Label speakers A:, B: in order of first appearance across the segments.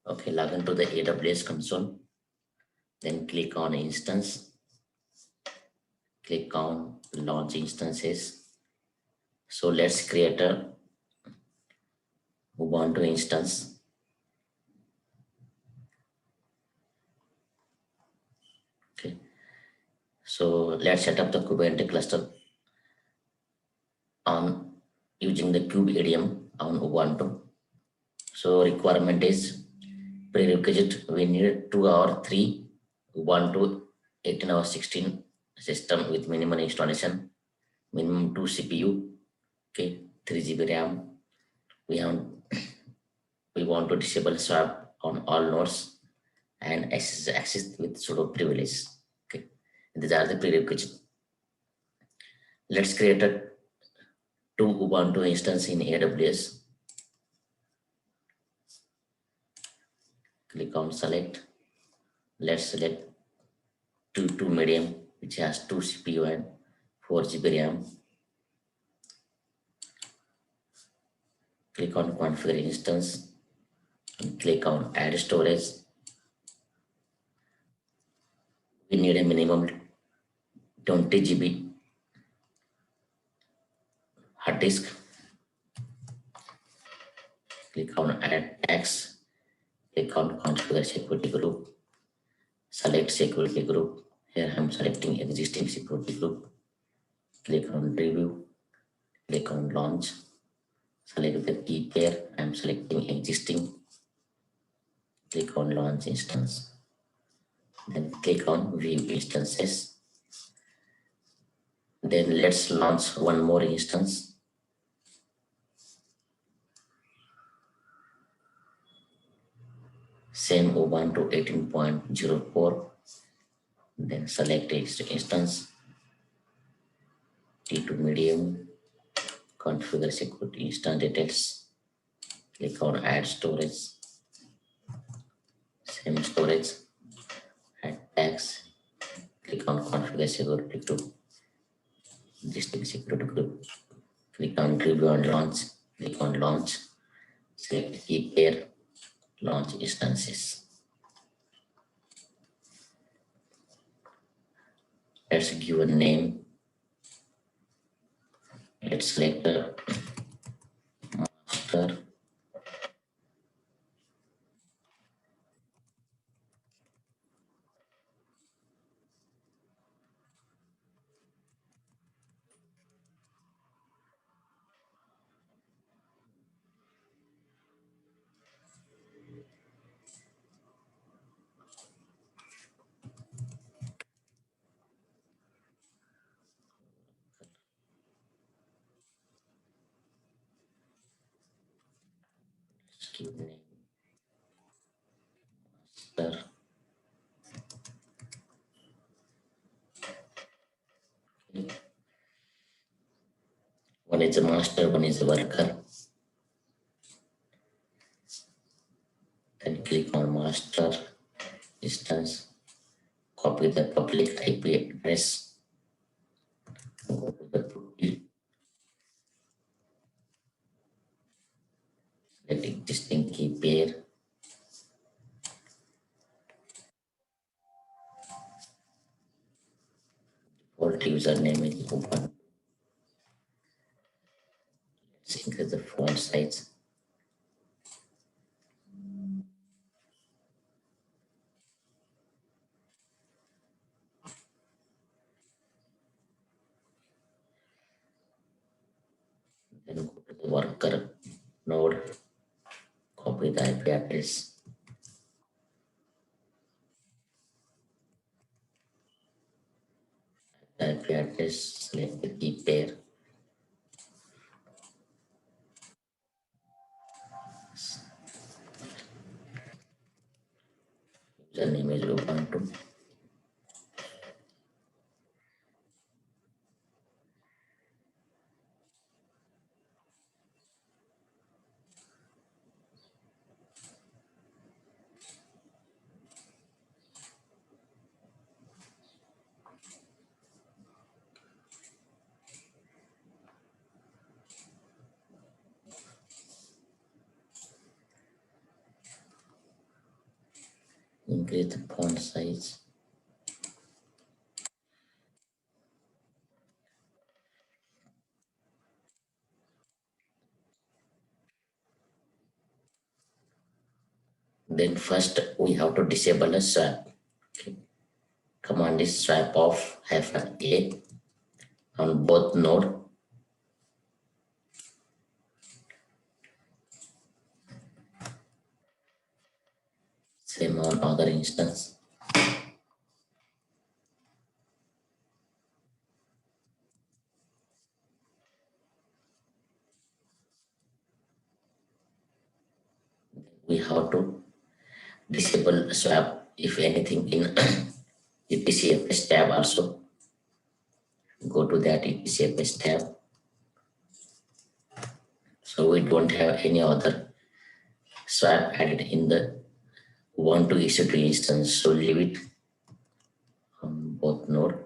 A: Okay, log into the AWS console, then click on instance, click on launch instances. So let's create a Ubuntu instance. Okay, so let's set up the Kubernetes cluster on using the Kubeadm on Ubuntu. So requirement is prerequisite. We need 2 or 3 Ubuntu 18 or 16 system with minimum installation, minimum 2 CPU, okay, 3 GB RAM. We want to disable swap on all nodes and SSH access with sudo privilege. Okay, these are the prerequisites. Let's create a 2 Ubuntu instance in AWS. Click on select. Let's select 2 medium, which has 2 CPU and 4 GB RAM. Click on configure instance and click on add storage. We need a minimum 20 GB hard disk. Click on add tags. Click on configure security group. Select security group. Here I'm selecting existing security group. Click on review. Click on launch. Select the key pair. I'm selecting existing. Click on launch instance. Then click on view instances. Then let's launch one more instance. Same Ubuntu 18.04. Then select instance, T2 medium, configure security instance details. Click on add storage, same storage, add tags. Click on configure security group, existing security group. Click on review and launch. Click on launch. Select key pair, launch instances. Let's give a name. Let's select the master. Give name master. Okay. One is a master, one is a worker. Then click on master instance. Copy the public IP address. Go to the root. Select existing key pair. Default username is open. Let's increase the font size. Then go to the worker node. Copy the IP address. The IP address, select the key pair. Username is Ubuntu. increase the font size. Then first we have to disable a swap. Okay. Command is swap off -a on both node. Same on other instance. We have to disable swap if anything in EPCFS tab also. Go to that EPCFS tab. So we don't have any other swap added in the Ubuntu EC2 instance. So leave it on both node.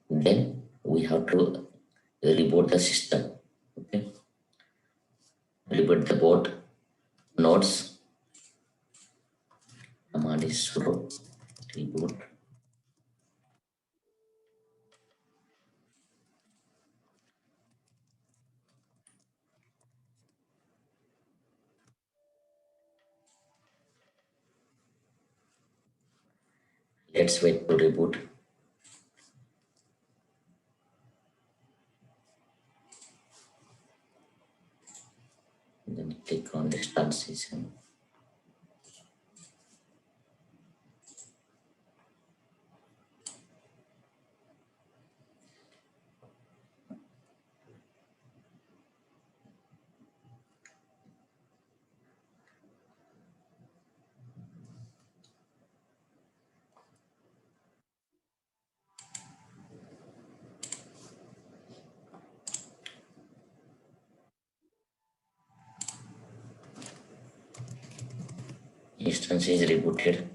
A: Then we have to reboot the system. Okay. Reboot the both nodes. Command is sudo reboot. Let's wait to reboot. Then click on the start session. Instance is rebooted.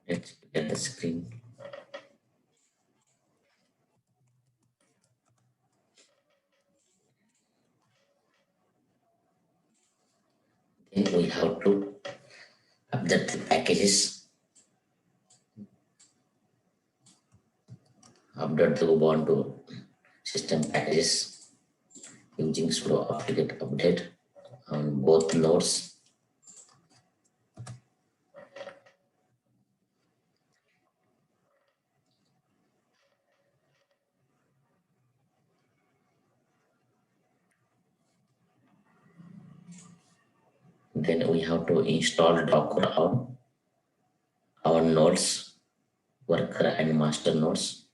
A: Let's get the screen. Then we have to update the packages. Update the Ubuntu system packages using sudo apt-get update on both nodes. Then we have to install Docker on our nodes, worker and master nodes.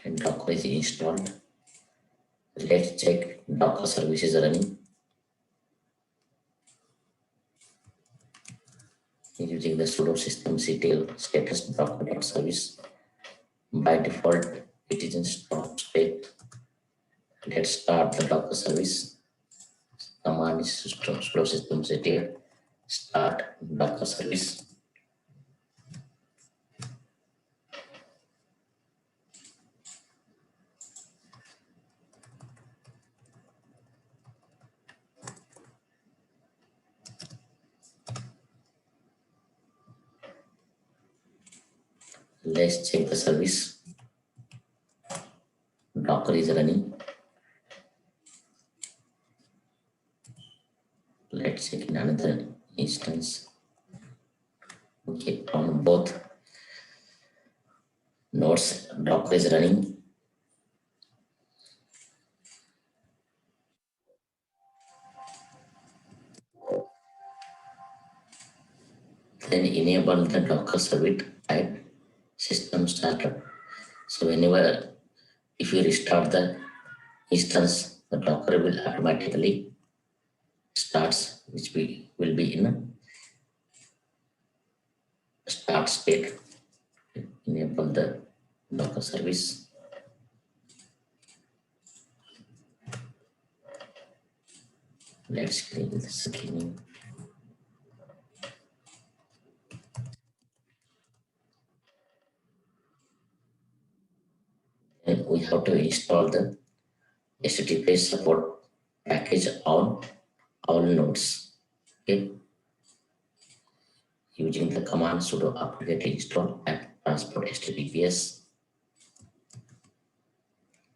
A: And Docker is installed. Let's check Docker services running. Using the sudo systemctl status docker.service. By default, it is in stop state. Let's start the Docker service. Command is sudo systemctl start Docker service. Let's check the service. Docker is running. Let's check in another instance. Okay, on both nodes, Docker is running. Then enable the Docker service at system startup. So whenever, if you restart the instance, the Docker will automatically starts, which will be in a start state. Enable the Docker service. Let's clean this cleaning. Then we have to install the HTTP support package on all nodes. Okay. Using the command sudo apt-get install apt transport https.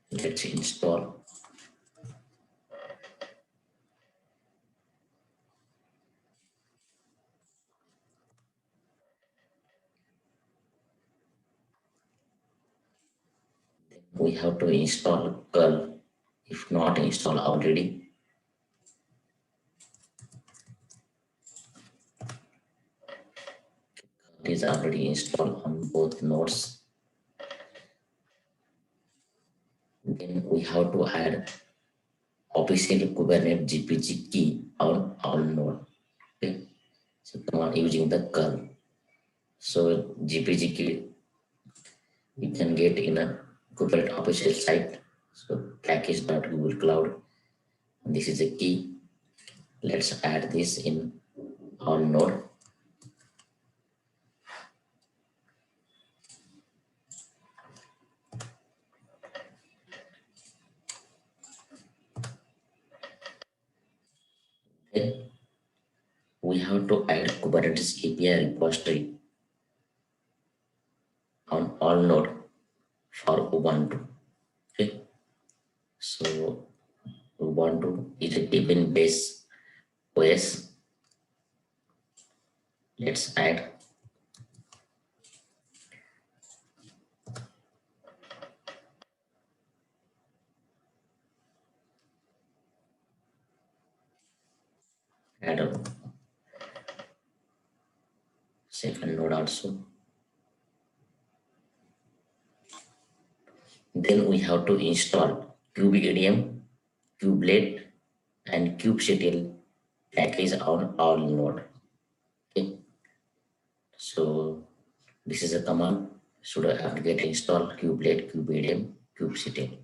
A: Let's install. We have to install curl if not installed already. It is already installed on both nodes. Then we have to add official Kubernetes GPG key on all node. Okay. So come on, using the curl. So GPG key you can get in a Kubernetes official site. So package.googlecloud. This is a key. Let's add this in all node. Then we have to add Kubernetes API Repository on all node for Ubuntu. Okay. So Ubuntu is a Debian based OS. Let's add a second node also. Then we have to install Kubeadm, Kubelet, and Kubectl package on all node. Okay. So this is a command sudo apt-get install Kubelet, Kubeadm, Kubectl.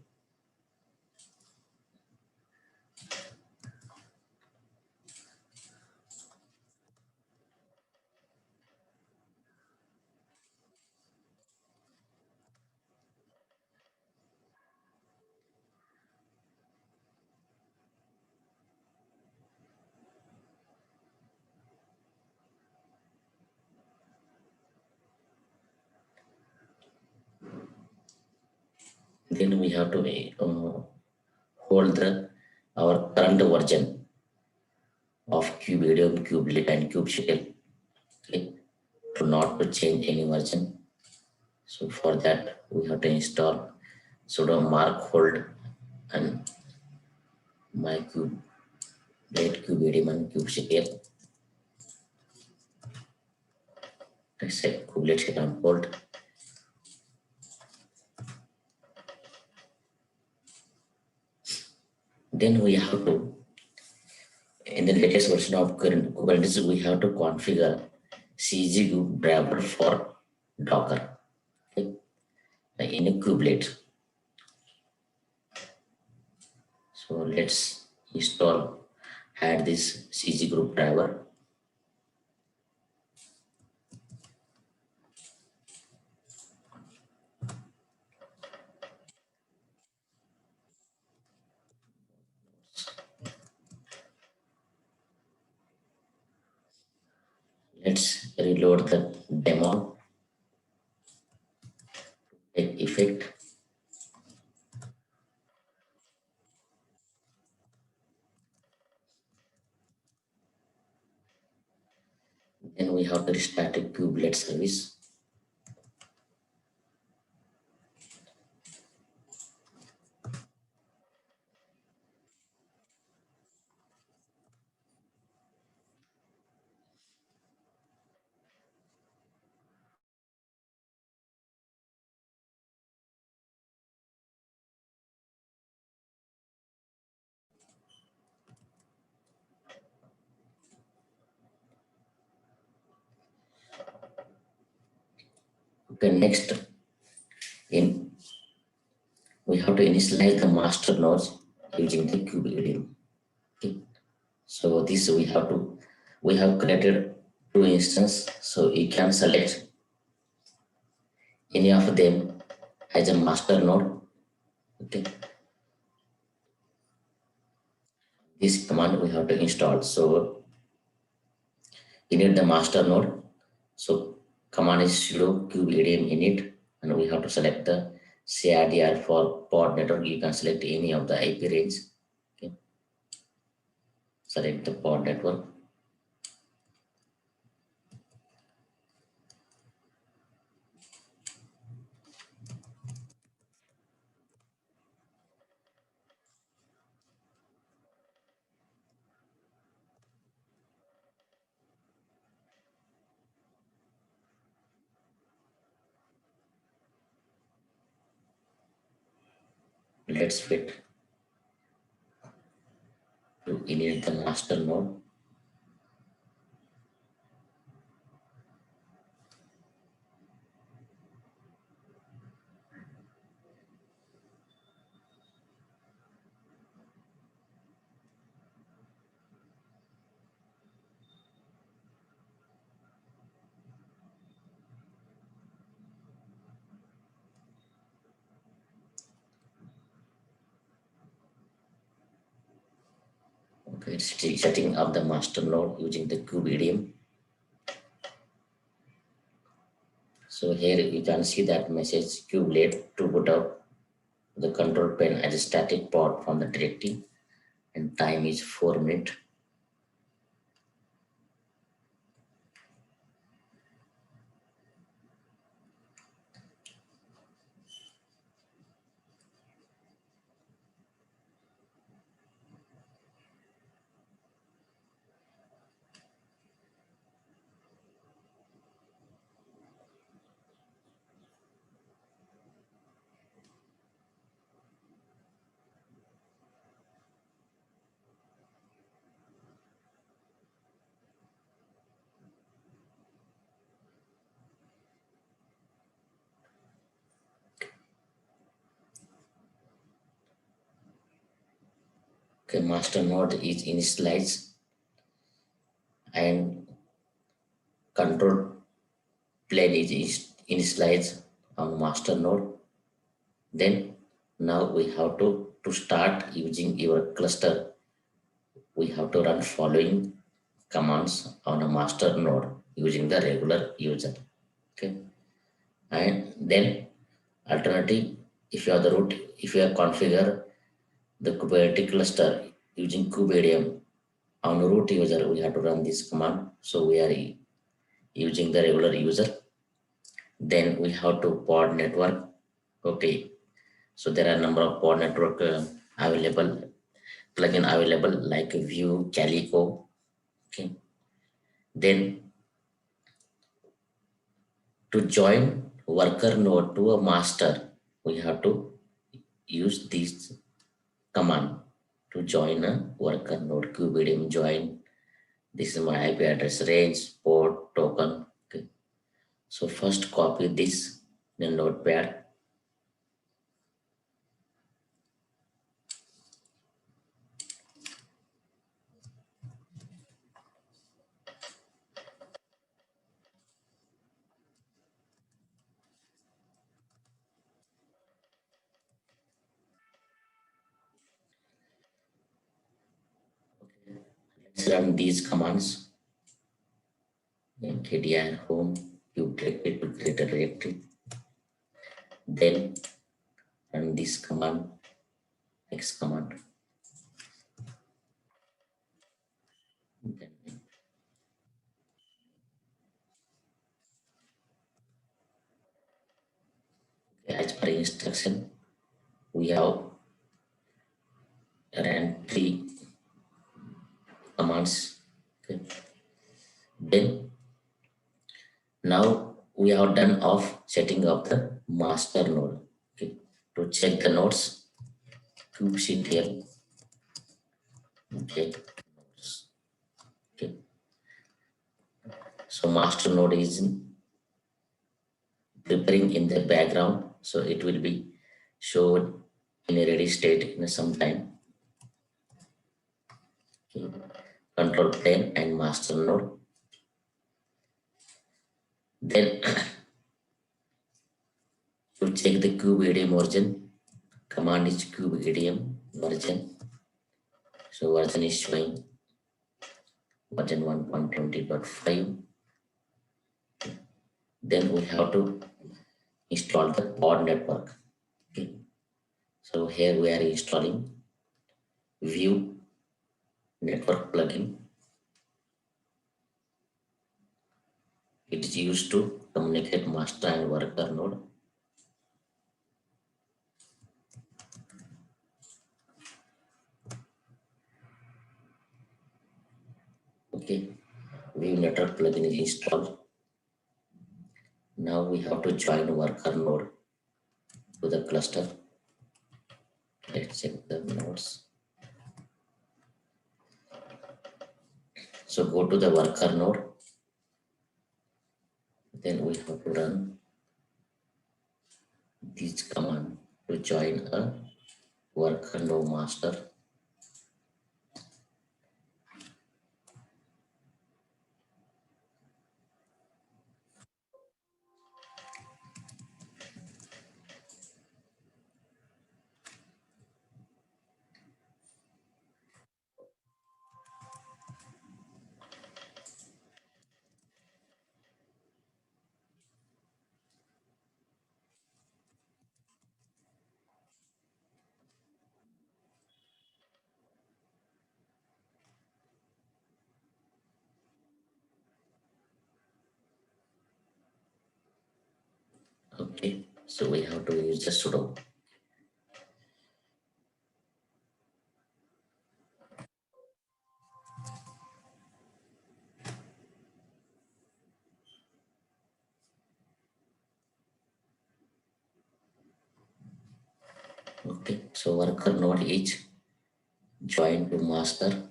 A: Then we have to hold our current version of Kubeadm, Kubelet, and Kubectl. Okay. To not to change any version. So for that we have to install sudo mark hold and my Kubelet, Kubeadm, and Kubectl. Let's say Kubelet hit on hold. Then we have to, in the latest version of Kubernetes, we have to configure cggroup driver for Docker. Okay. In a Kubelet. So let's add this cggroup driver. Let's reload the demo. Take effect. have to restart a Kubelet service. Okay, next we have to initialize the master nodes using the Kubeadm. Okay, so this we have created two instances, so you can select any of them as a master node. Okay, this command we have to install. So you need the master node. So command is sudo kubeadm init, and we have to select the CRDR for pod network. You can select any of the IP range. Okay, select the pod network. Let's wait to init the master node. Okay, it's setting up the master node using the Kubeadm. So here you can see that message Kubelet to boot up the control pane as a static pod from the directory, and time is 4 minutes. Okay, master node is initialized and control plane is initialized on master node. Then now we have to start using your cluster. We have to run following commands on a master node using the regular user. Okay, and then alternative, if you are the root, if you are configure the Kubernetes cluster using Kubeadm on root user, we have to run this command. So we are using the regular user. Then we have to pod network. Okay, so there are a number of pod network available, plugin available like Vue, Calico. Okay, then to join worker node to a master, we have to use this command to join a worker node. Kubeadm join. This is my IP address range, port, token. Okay, so first copy this, then notepad. Let's run these commands. KDR home, you click it to create a directory. Then run this command, next command. Then master instruction, we have ran 3 commands. Okay. Then now we have done of setting up the master node. Okay. To check the nodes, kubectl check nodes. Okay. So master node is preparing in the background, so it will be shown in a ready state in some time. Okay. Control plane and master node. Then to check the Kubeadm version, command is Kubeadm version. So version is showing version 1.20.5. Then we have to install the pod network. Okay. So here we are installing view network plugin. It is used to communicate master and worker node. Okay, view network plugin is installed. Now we have to join worker node to the cluster. Let's check the nodes. So go to the worker node. Then we have to run this command to join a worker node master. Okay, so we have to use the sudo. Okay, so worker node is joined to master.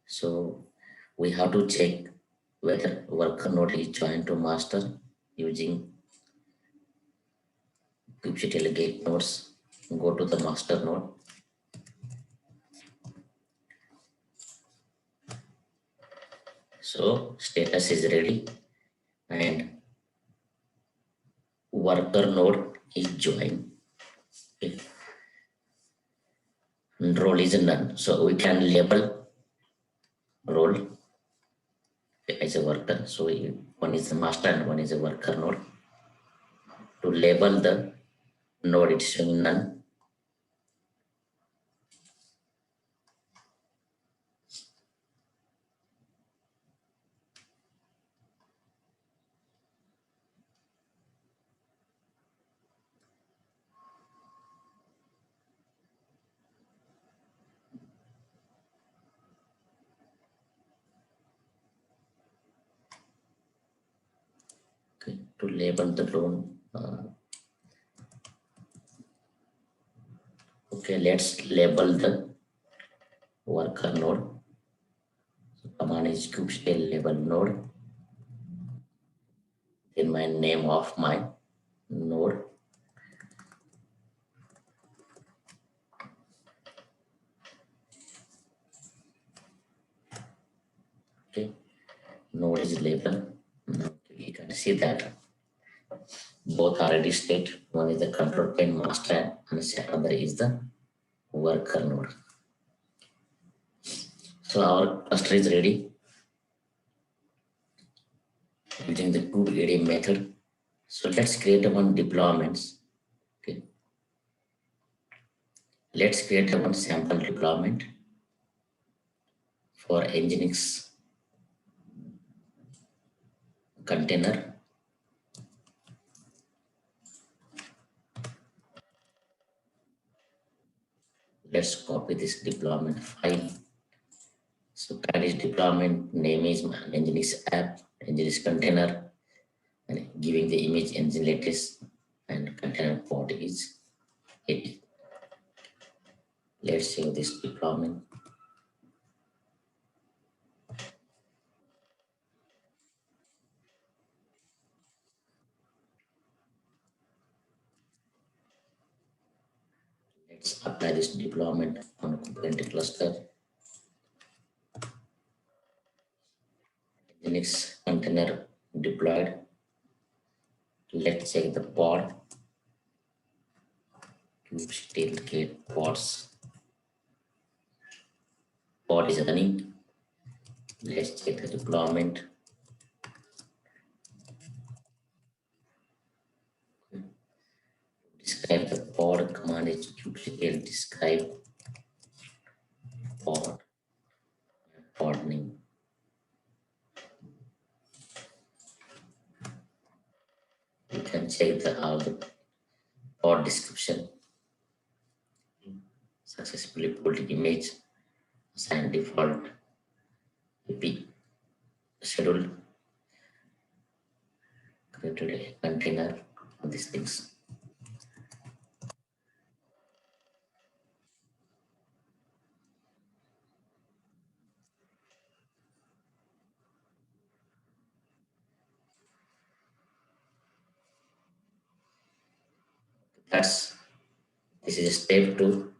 A: So we have to check whether worker node is joined to master using kubectl get nodes. Go to the master node. So status is ready and worker node is joined. Okay. Role is none. So we can label role as a worker. So one is the master and one is a worker node. To label the node, it's showing none. Okay, to label the role. Okay, let's label the worker node. So command is kubectl label node. Then my name of my node. Okay, node is label. Now you can see that both are ready state. One is the control plane master and the other is the worker node. So our cluster is ready using the Kubeadm method. So let's create one deployments. Okay. Let's create one sample deployment for Nginx container. Let's copy this deployment file. So Kubernetes deployment name is Nginx app, Nginx container, and giving the image engine latest, and container port is 80. Let's save this deployment. Let's apply this deployment on Kubernetes cluster. Nginx container deployed. Let's check the pod. Kubectl get pods. Pod is running. Let's check the deployment. Describe the pod command is kubectl describe pod name. You can check all the pod description. Successfully pulled image, assigned default AP scheduled, created a container on these things. This is step 2.